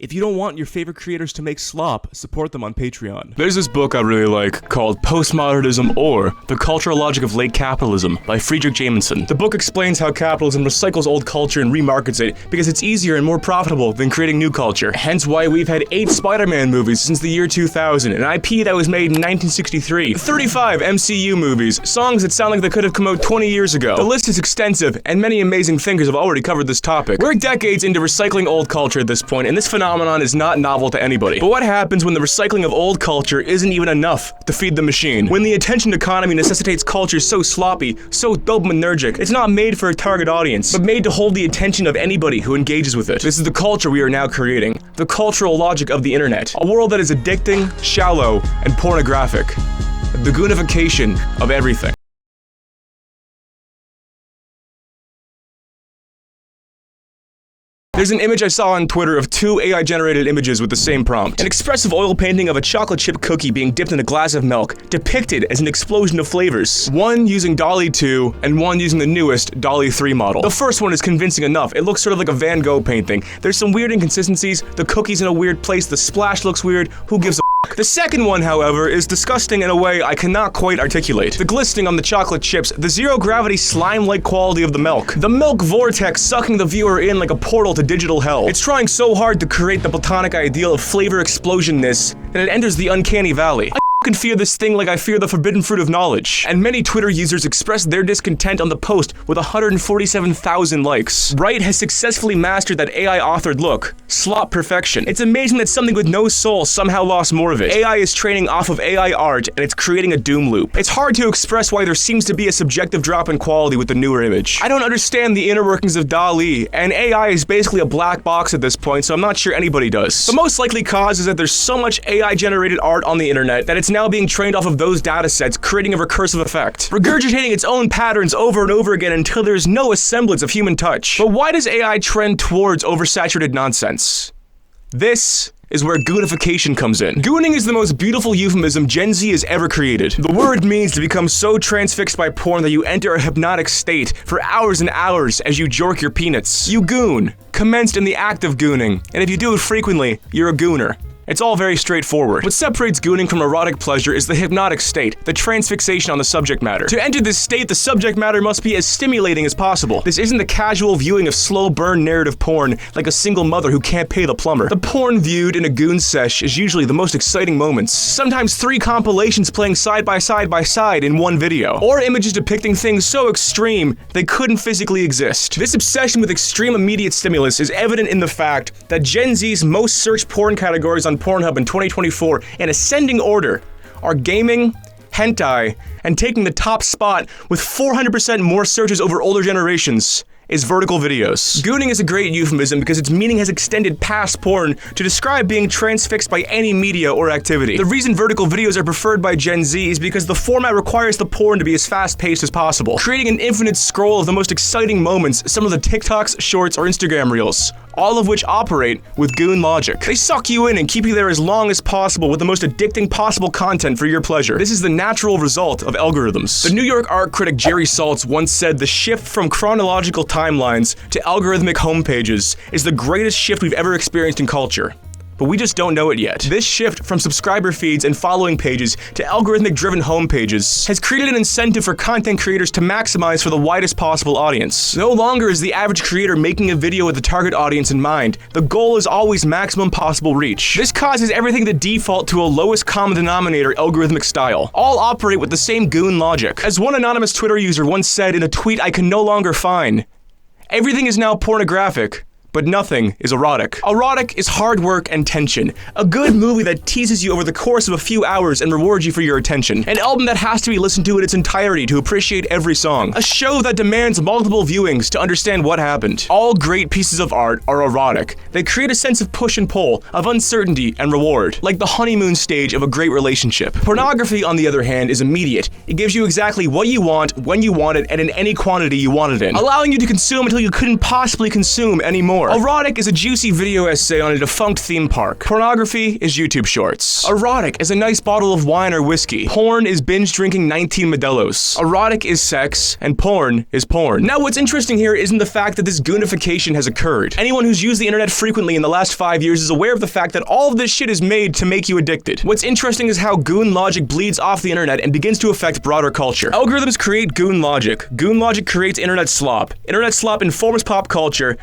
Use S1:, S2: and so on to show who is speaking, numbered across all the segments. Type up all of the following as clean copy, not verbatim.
S1: If you don't want your favorite creators to make slop, support them on Patreon.
S2: There's this book I really like called Postmodernism or The Cultural Logic of Late Capitalism by Friedrich Jameson. The book explains how capitalism recycles old culture and remarkets it because it's easier and more profitable than creating new culture. Hence why we've had 8 Spider-Man movies since the year 2000, an IP that was made in 1963, 35 MCU movies, songs that sound like they could have come out 20 years ago. The list is extensive, and many amazing thinkers have already covered this topic. We're decades into recycling old culture at this point, and this phenomenon is not novel to anybody. But what happens when the recycling of old culture isn't even enough to feed the machine? When the attention economy necessitates culture so sloppy, so dopaminergic, it's not made for a target audience, but made to hold the attention of anybody who engages with it. This is the culture we are now creating. The cultural logic of the internet. A world that is addicting, shallow, and pornographic. The Goonification of everything. There's an image I saw on Twitter of 2 AI-generated images with the same prompt. An expressive oil painting of a chocolate chip cookie being dipped in a glass of milk, depicted as an explosion of flavors. One using DALL-E 2, and one using the newest DALL-E 3 model. The first one is convincing enough. It looks sort of like a Van Gogh painting. There's some weird inconsistencies, the cookie's in a weird place, the splash looks weird, who gives a f***? The second one, however, is disgusting in a way I cannot quite articulate. The glistening on the chocolate chips, the zero-gravity slime-like quality of the milk, the milk vortex sucking the viewer in like a portal to digital hell. It's trying so hard to create the platonic ideal of flavor explosionness that it enters the uncanny valley. I can fear this thing like I fear the forbidden fruit of knowledge. And many Twitter users expressed their discontent on the post with 147,000 likes. Wright has successfully mastered that AI-authored look. Slop perfection. It's amazing that something with no soul somehow lost more of it. AI is training off of AI art, and it's creating a doom loop. It's hard to express why there seems to be a subjective drop in quality with the newer image. I don't understand the inner workings of DALL-E, and AI is basically a black box at this point, so I'm not sure anybody does. The most likely cause is that there's so much AI-generated art on the internet that it's now being trained off of those datasets, creating a recursive effect, regurgitating its own patterns over and over again until there's no semblance of human touch. But why does AI trend towards oversaturated nonsense? This is where goonification comes in. Gooning is the most beautiful euphemism Gen Z has ever created. The word means to become so transfixed by porn that you enter a hypnotic state for hours and hours as you jork your peanuts. You goon, commenced in the act of gooning, and if you do it frequently, you're a gooner. It's all very straightforward. What separates gooning from erotic pleasure is the hypnotic state, the transfixation on the subject matter. To enter this state, the subject matter must be as stimulating as possible. This isn't the casual viewing of slow burn narrative porn like a single mother who can't pay the plumber. The porn viewed in a goon sesh is usually the most exciting moments. Sometimes 3 compilations playing side by side in one video. Or images depicting things so extreme they couldn't physically exist. This obsession with extreme immediate stimulus is evident in the fact that Gen Z's most searched porn categories on Pornhub in 2024 in ascending order are gaming, hentai, and taking the top spot with 400% more searches over older generations is vertical videos. Gooning is a great euphemism because its meaning has extended past porn to describe being transfixed by any media or activity. The reason vertical videos are preferred by Gen Z is because the format requires the porn to be as fast-paced as possible, creating an infinite scroll of the most exciting moments, some of the TikToks, Shorts, or Instagram Reels, all of which operate with goon logic. They suck you in and keep you there as long as possible with the most addicting possible content for your pleasure. This is the natural result of algorithms. The New York art critic Jerry Saltz once said the shift from chronological timelines to algorithmic homepages is the greatest shift we've ever experienced in culture. But we just don't know it yet. This shift from subscriber feeds and following pages to algorithmic-driven homepages has created an incentive for content creators to maximize for the widest possible audience. No longer is the average creator making a video with the target audience in mind. The goal is always maximum possible reach. This causes everything to default to a lowest common denominator algorithmic style. All operate with the same goon logic. As one anonymous Twitter user once said in a tweet I can no longer find, "Everything is now pornographic, but nothing is erotic." Erotic is hard work and tension. A good movie that teases you over the course of a few hours and rewards you for your attention. An album that has to be listened to in its entirety to appreciate every song. A show that demands multiple viewings to understand what happened. All great pieces of art are erotic. They create a sense of push and pull, of uncertainty and reward, like the honeymoon stage of a great relationship. Pornography, on the other hand, is immediate. It gives you exactly what you want, when you want it, and in any quantity you want it in, allowing you to consume until you couldn't possibly consume anymore. more. Erotic is a juicy video essay on a defunct theme park. Pornography is YouTube shorts. Erotic is a nice bottle of wine or whiskey. Porn is binge drinking 19 Modelo's. Erotic is sex, and porn is porn. Now what's interesting here isn't the fact that this goonification has occurred. Anyone who's used the internet frequently in the last 5 years is aware of the fact that all of this shit is made to make you addicted. What's interesting is how goon logic bleeds off the internet and begins to affect broader culture. Algorithms create goon logic. Goon logic creates internet slop. Internet slop informs pop culture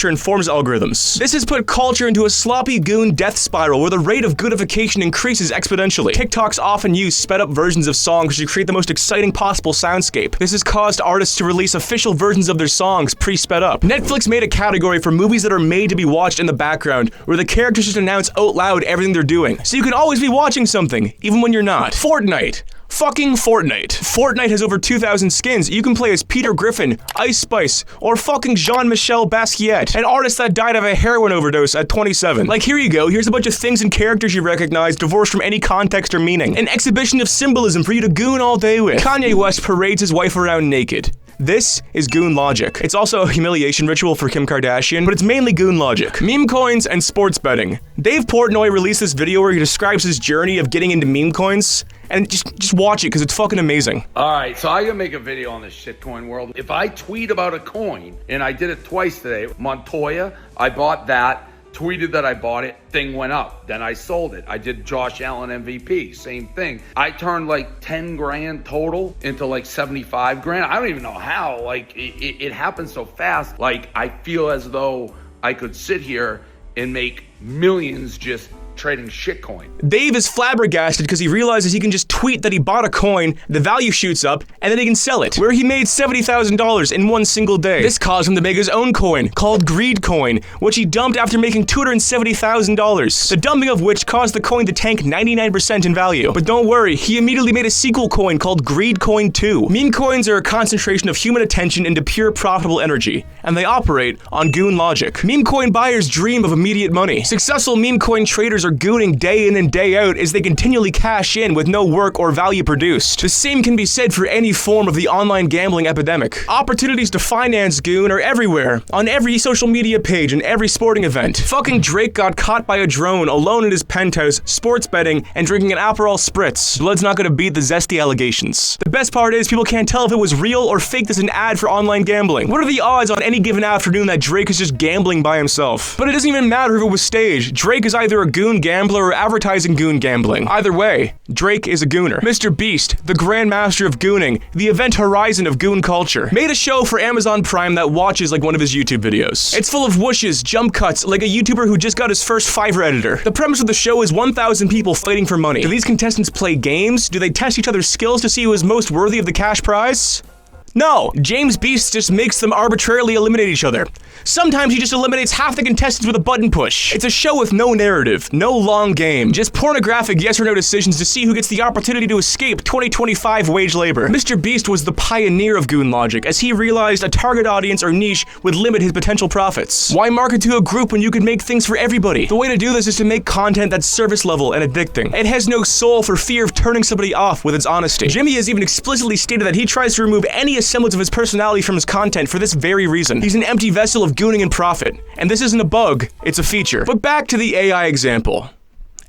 S2: informs algorithms. This has put culture into a sloppy goon death spiral where the rate of goonification increases exponentially. TikToks often use sped up versions of songs to create the most exciting possible soundscape. This has caused artists to release official versions of their songs pre-sped up. Netflix made a category for movies that are made to be watched in the background, where the characters just announce out loud everything they're doing, so you can always be watching something, even when you're not. Fortnite. Fucking Fortnite. Fortnite has over 2,000 skins. You can play as Peter Griffin, Ice Spice, or fucking Jean-Michel Basquiat, an artist that died of a heroin overdose at 27. Like, here you go, here's a bunch of things and characters you recognize, divorced from any context or meaning. An exhibition of symbolism for you to goon all day with. Kanye West parades his wife around naked. This is goon logic. It's also a humiliation ritual for Kim Kardashian, but it's mainly goon logic. Meme coins and sports betting. Dave Portnoy released this video where he describes his journey of getting into meme coins, and just watch it because it's fucking amazing.
S3: Alright, so I'm gonna make a video on this shitcoin world. If I tweet about a coin, and I did it twice today, Montoya, I bought that, tweeted that I bought it, thing went up. Then I sold it. I did Josh Allen MVP, same thing. I turned like 10 grand total into like 75 grand. I don't even know how, like it happened so fast. Like I feel as though I could sit here and make millions just trading shitcoin.
S2: Dave is flabbergasted because he realizes he can just tweet that he bought a coin, the value shoots up, and then he can sell it, where he made $70,000 in one single day. This caused him to make his own coin, called Greed Coin, which he dumped after making $270,000. The dumping of which caused the coin to tank 99% in value. But don't worry, he immediately made a sequel coin called Greed Coin 2. Meme coins are a concentration of human attention into pure profitable energy, and they operate on goon logic. Meme coin buyers dream of immediate money. Successful meme coin traders are gooning day in and day out as they continually cash in with no work or value produced. The same can be said for any form of the online gambling epidemic. Opportunities to finance goon are everywhere, on every social media page and every sporting event. Fucking Drake got caught by a drone alone in his penthouse, sports betting, and drinking an Aperol Spritz. Blood's not gonna beat the zesty allegations. The best part is people can't tell if it was real or faked as an ad for online gambling. What are the odds on any given afternoon that Drake is just gambling by himself? But it doesn't even matter if it was staged. Drake is either a goon gambler or advertising goon gambling. Either way, Drake is a gooner. Mr. Beast, the grandmaster of gooning, the event horizon of goon culture, made a show for Amazon Prime that watches like one of his YouTube videos. It's full of whooshes, jump cuts, like a YouTuber who just got his first Fiverr editor. The premise of the show is 1,000 people fighting for money. Do these contestants play games? Do they test each other's skills to see who is most worthy of the cash prize? No, James Beast just makes them arbitrarily eliminate each other. Sometimes he just eliminates half the contestants with a button push. It's a show with no narrative, no long game, just pornographic yes or no decisions to see who gets the opportunity to escape 2025 wage labor. Mr. Beast was the pioneer of goon logic, as he realized a target audience or niche would limit his potential profits. Why market to a group when you could make things for everybody? The way to do this is to make content that's service level and addicting. It has no soul for fear of turning somebody off with its honesty. Jimmy has even explicitly stated that he tries to remove any semblance of his personality from his content for this very reason. He's an empty vessel of gooning and profit. And this isn't a bug, it's a feature. But back to the AI example.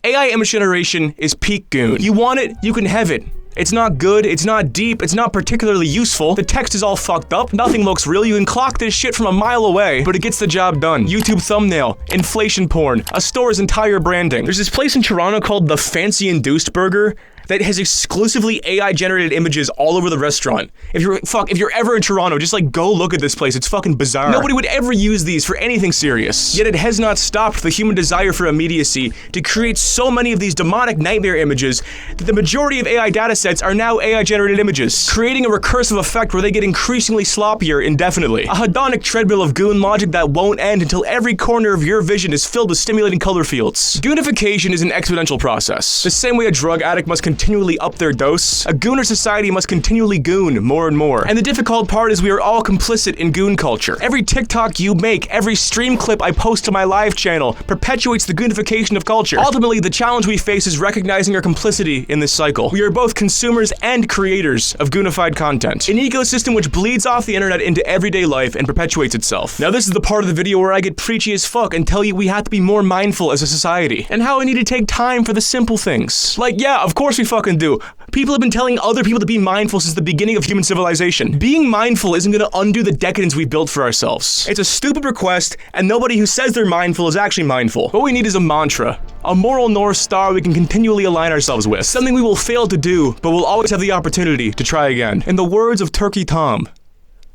S2: AI image generation is peak goon. You want it, you can have it. It's not good, it's not deep, it's not particularly useful. The text is all fucked up, nothing looks real. You can clock this shit from a mile away, but it gets the job done. YouTube thumbnail, inflation porn, a store's entire branding. There's this place in Toronto called the Fancy Induced Burger that has exclusively AI-generated images all over the restaurant. If you're ever in Toronto, just like go look at this place. It's fucking bizarre. Nobody would ever use these for anything serious. Yet it has not stopped the human desire for immediacy to create so many of these demonic nightmare images that the majority of AI datasets are now AI-generated images, creating a recursive effect where they get increasingly sloppier indefinitely. A hedonic treadmill of goon logic that won't end until every corner of your vision is filled with stimulating color fields. Goonification is an exponential process. The same way a drug addict must continually up their dose, a gooner society must continually goon more and more. And the difficult part is we are all complicit in goon culture. Every TikTok you make, every stream clip I post to my live channel perpetuates the goonification of culture. Ultimately, the challenge we face is recognizing our complicity in this cycle. We are both consumers and creators of goonified content. An ecosystem which bleeds off the internet into everyday life and perpetuates itself. Now this is the part of the video where I get preachy as fuck and tell you we have to be more mindful as a society, and how we need to take time for the simple things. Like, yeah, of course we fucking do. People have been telling other people to be mindful since the beginning of human civilization. Being mindful isn't gonna undo the decadence we built for ourselves. It's a stupid request, and nobody who says they're mindful is actually mindful. What we need is a mantra. A moral North Star we can continually align ourselves with. Something we will fail to do, but we'll always have the opportunity to try again. In the words of Turkey Tom,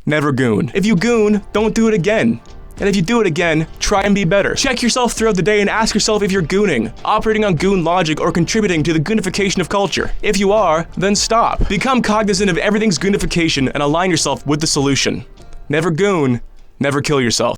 S2: never goon. If you goon, don't do it again. And if you do it again, try and be better. Check yourself throughout the day and ask yourself if you're gooning, operating on goon logic, or contributing to the goonification of culture. If you are, then stop. Become cognizant of everything's goonification and align yourself with the solution. Never goon, never kill yourself.